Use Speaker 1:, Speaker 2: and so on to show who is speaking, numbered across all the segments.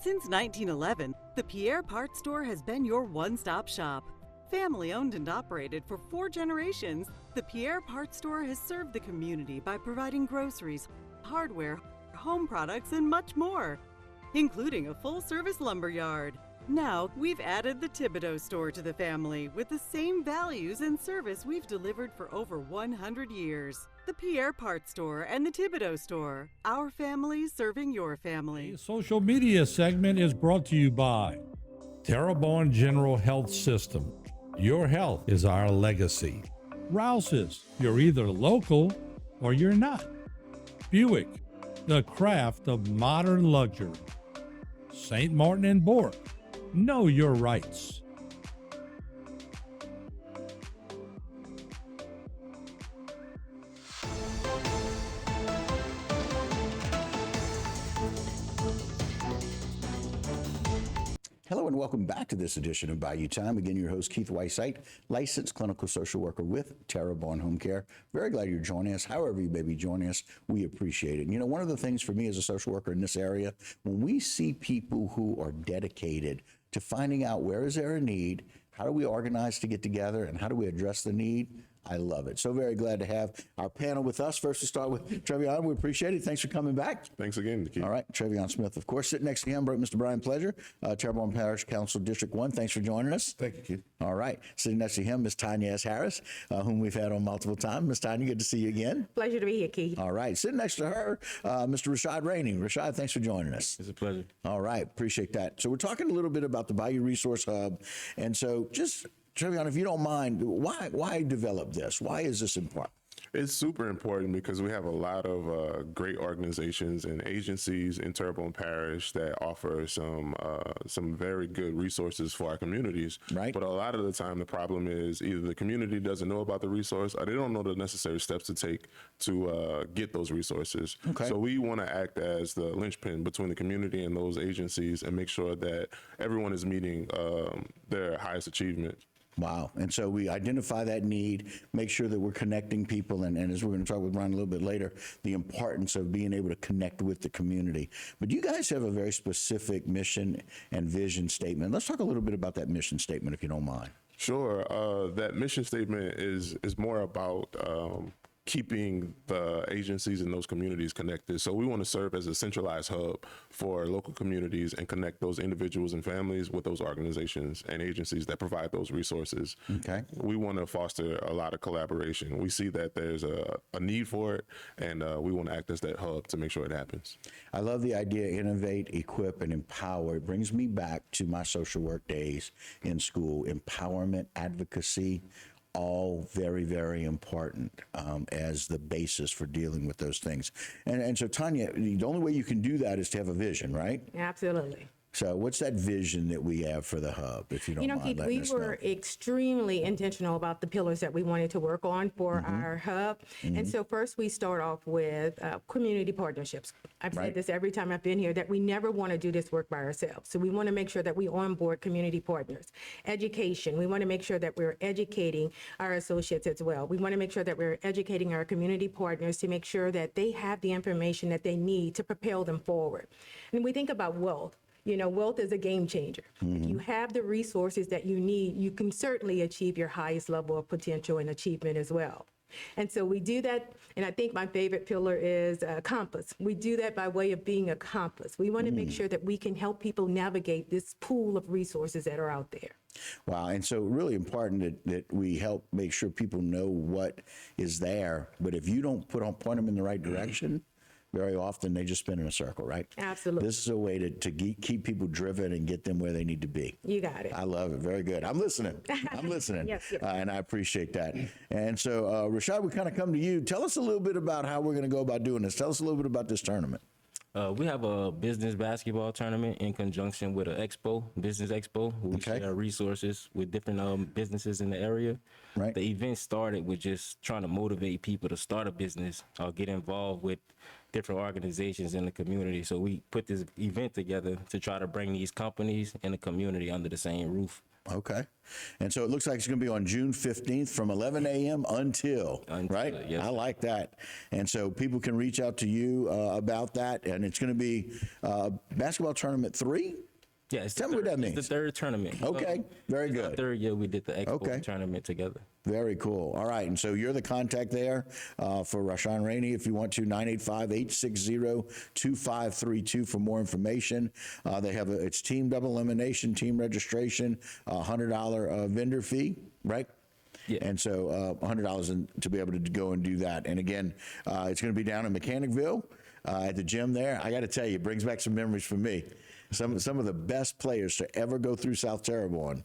Speaker 1: Since 1911, the Pierre Parts Store has been your one-stop shop. Family owned and operated for 4 generations, the Pierre Parts Store has served the community by providing groceries, hardware, home products, and much more, including a full-service lumber yard. Now, we've added the Thibodeau store to the family with the same values and service we've delivered for over 100 years. The Pierre Parts Store and the Thibodeau store, our family serving your family.
Speaker 2: The social media segment is brought to you by Terrebonne General Health System. Your health is our legacy. Rouse's, you're either local or you're not. Buick, the craft of modern luxury. St. Martin and Bork, know your rights.
Speaker 3: Hello and welcome back to this edition of Bayou Time. Again, your host, Keith Whiteside, licensed clinical social worker with Terrebonne Home Care. Very glad you're joining us. However you may be joining us, we appreciate it. And, you know, one of the things for me as a social worker in this area, when we see people who are dedicated to finding out where is there a need, how do we organize to get together, and how do we address the need, I love it. So very glad to have our panel with us. First, we start with Trevion. We appreciate it. Thanks for coming back.
Speaker 4: Thanks again, Keith.
Speaker 3: All right, Trevion Smith, of course. Sitting next to him, Mr. Brian Pleasure, Terrebonne Parish Council District 1. Thanks for joining us.
Speaker 4: Thank you, Keith.
Speaker 3: All right. Sitting next to him, Ms. Tanya S. Harris, whom we've had on multiple times. Ms. Tanya, good to see you again.
Speaker 5: Pleasure to be here, Keith.
Speaker 3: All right. Sitting next to her, Mr. Rashad Rainey. Rashad, thanks for joining us.
Speaker 6: It's a pleasure.
Speaker 3: All right. Appreciate that. So we're talking a little bit about the Bayou Resource Hub. And so just, Trevion, if you don't mind, why develop this? Why is this important?
Speaker 4: It's super important because we have a lot of great organizations and agencies in Terrebonne Parish that offer some very good resources for our communities.
Speaker 3: Right.
Speaker 4: But a lot of the time, the problem is either the community doesn't know about the resource or they don't know the necessary steps to take to get those resources.
Speaker 3: Okay.
Speaker 4: So we want to act as the linchpin between the community and those agencies and make sure that everyone is meeting their highest achievement.
Speaker 3: Wow. And so we identify that need, make sure that we're connecting people, and as we're going to talk with Brian a little bit later, the importance of being able to connect with the community. But you guys have a very specific mission and vision statement. Let's talk a little bit about that mission statement, if you don't mind.
Speaker 4: Sure. That mission statement is more about keeping the agencies in those communities connected. So we want to serve as a centralized hub for local communities and connect those individuals and families with those organizations and agencies that provide those resources.
Speaker 3: Okay.
Speaker 4: We want to foster a lot of collaboration. We see that there's a need for it, and we want to act as that hub to make sure it happens.
Speaker 3: I love the idea, innovate, equip, and empower. It brings me back to my social work days in school. Empowerment, advocacy, all very, very important as the basis for dealing with those things. And so, Tanya, the only way you can do that is to have a vision, right?
Speaker 5: Absolutely.
Speaker 3: So what's that vision that we have for the hub, if you don't mind
Speaker 5: Keith,
Speaker 3: letting
Speaker 5: we
Speaker 3: us
Speaker 5: were
Speaker 3: know?
Speaker 5: extremely intentional about the pillars that we wanted to work on for our hub. And so first we start off with community partnerships. I've
Speaker 3: Right.
Speaker 5: said this every time I've been here, that we never want to do this work by ourselves. So we want to make sure that we onboard community partners. Education, we want to make sure that we're educating our associates as well. We want to make sure that we're educating our community partners to make sure that they have the information that they need to propel them forward. And we think about wealth. You know, wealth is a game changer. If you have the resources that you need, you can certainly achieve your highest level of potential and achievement as well. And so we do that, and I think my favorite pillar is compass. We do that by way of being a compass. We want to make sure that we can help people navigate this pool of resources that are out there.
Speaker 3: Wow, and so really important that we help make sure people know what is there, but if you don't point them in the right direction, very often they just spin in a circle, right?
Speaker 5: Absolutely.
Speaker 3: This is a way to keep people driven and get them where they need to be.
Speaker 5: You got it.
Speaker 3: I love it. Very good. I'm listening. I'm listening.
Speaker 5: Yes, yes.
Speaker 3: And I appreciate that. And so, Rashad, we kind of come to you. Tell us a little bit about how we're going to go about doing this. Tell us a little bit about this tournament.
Speaker 6: We have a business basketball tournament in conjunction with an business expo. We
Speaker 3: Okay.
Speaker 6: share resources with different businesses in the area.
Speaker 3: Right.
Speaker 6: The event started with just trying to motivate people to start a business or get involved with different organizations in the community. So we put this event together to try to bring these companies and the community under the same roof
Speaker 3: Okay. And so it looks like it's going to be on June 15th from 11 a.m. until, right?
Speaker 6: Yes.
Speaker 3: I like that. And so people can reach out to you about that. And it's going to be basketball tournament 3.
Speaker 6: Yeah, it's
Speaker 3: Tell me what that means.
Speaker 6: It's the third tournament.
Speaker 3: Okay, very
Speaker 6: It's our
Speaker 3: good.
Speaker 6: third year we did the Expo
Speaker 3: Okay.
Speaker 6: tournament together.
Speaker 3: Very cool. All right. And so you're the contact there for Rashawn Rainey if you want to, 985-860-2532 for more information. They have it's team double elimination, team registration, $100 vendor fee, right?
Speaker 6: Yeah.
Speaker 3: And so $100 to be able to go and do that. And again, it's going to be down in Mechanicville at the gym there. I got to tell you, it brings back some memories for me. Some of the best players to ever go through South Terrebonne,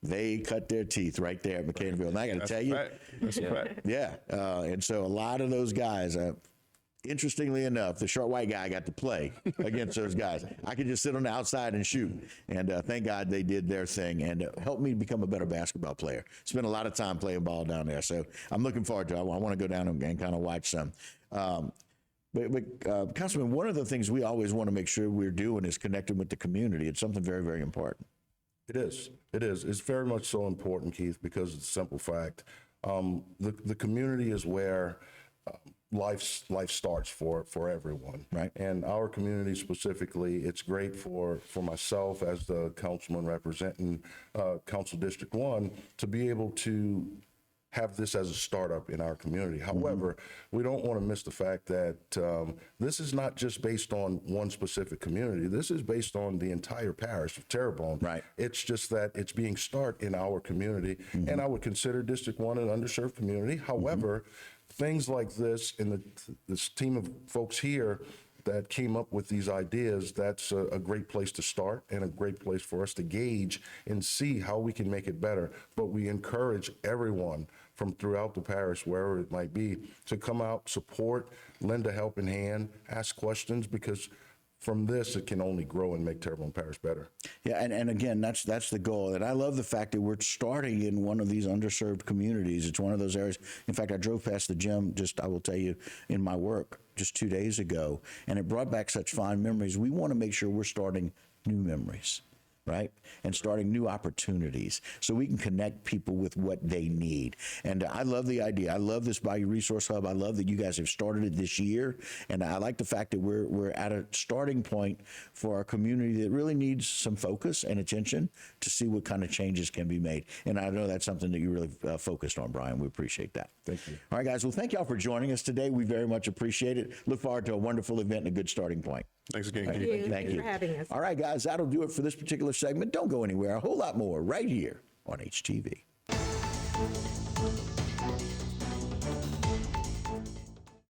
Speaker 3: they cut their teeth right there at Mechanicville. And I got to tell you,
Speaker 4: That's a fact.
Speaker 3: yeah. And so a lot of those guys, interestingly enough, the short white guy got to play against those guys. I could just sit on the outside and shoot. And thank God they did their thing and helped me become a better basketball player. Spent a lot of time playing ball down there. So I'm looking forward to it. I want to go down and kind of watch some. But Councilman, one of the things we always want to make sure we're doing is connecting with the community. It's something very, very important.
Speaker 7: It is. It is. It's very much so important, Keith, because it's a simple fact. The community is where life starts for everyone.
Speaker 3: Right.
Speaker 7: And our community specifically, it's great for myself as the councilman representing Council District 1 to be able to have this as a startup in our community. However, we don't want to miss the fact that this is not just based on one specific community. This is based on the entire parish of Terrebonne.
Speaker 3: Right.
Speaker 7: It's just that it's being started in our community, and I would consider District 1 an underserved community. However, things like this and this team of folks here that came up with these ideas, that's a great place to start and a great place for us to gauge and see how we can make it better. But we encourage everyone from throughout the parish, wherever it might be, to come out, support, lend a helping hand, ask questions, because from this, it can only grow and make Terrebonne Parish better.
Speaker 3: Yeah, and again, that's the goal. And I love the fact that we're starting in one of these underserved communities. It's one of those areas. In fact, I drove past the gym, I will tell you, in my work just 2 days ago, and it brought back such fond memories. We want to make sure we're starting new memories, right? And starting new opportunities so we can connect people with what they need. And I love the idea. I love this Bayou Resource Hub. I love that you guys have started it this year. And I like the fact that we're at a starting point for our community that really needs some focus and attention to see what kind of changes can be made. And I know that's something that you really focused on, Brian. We appreciate that.
Speaker 7: Thank you.
Speaker 3: All right, guys. Well, thank y'all for joining us today. We very much appreciate it. Look forward to a wonderful event and a good starting point.
Speaker 4: Thanks again,
Speaker 5: Thank
Speaker 4: Keith.
Speaker 5: you.
Speaker 3: Thank
Speaker 5: Thanks
Speaker 3: you
Speaker 5: for having us.
Speaker 3: All right, guys, that'll do it for this particular segment. Don't go anywhere. A whole lot more right here on HTV.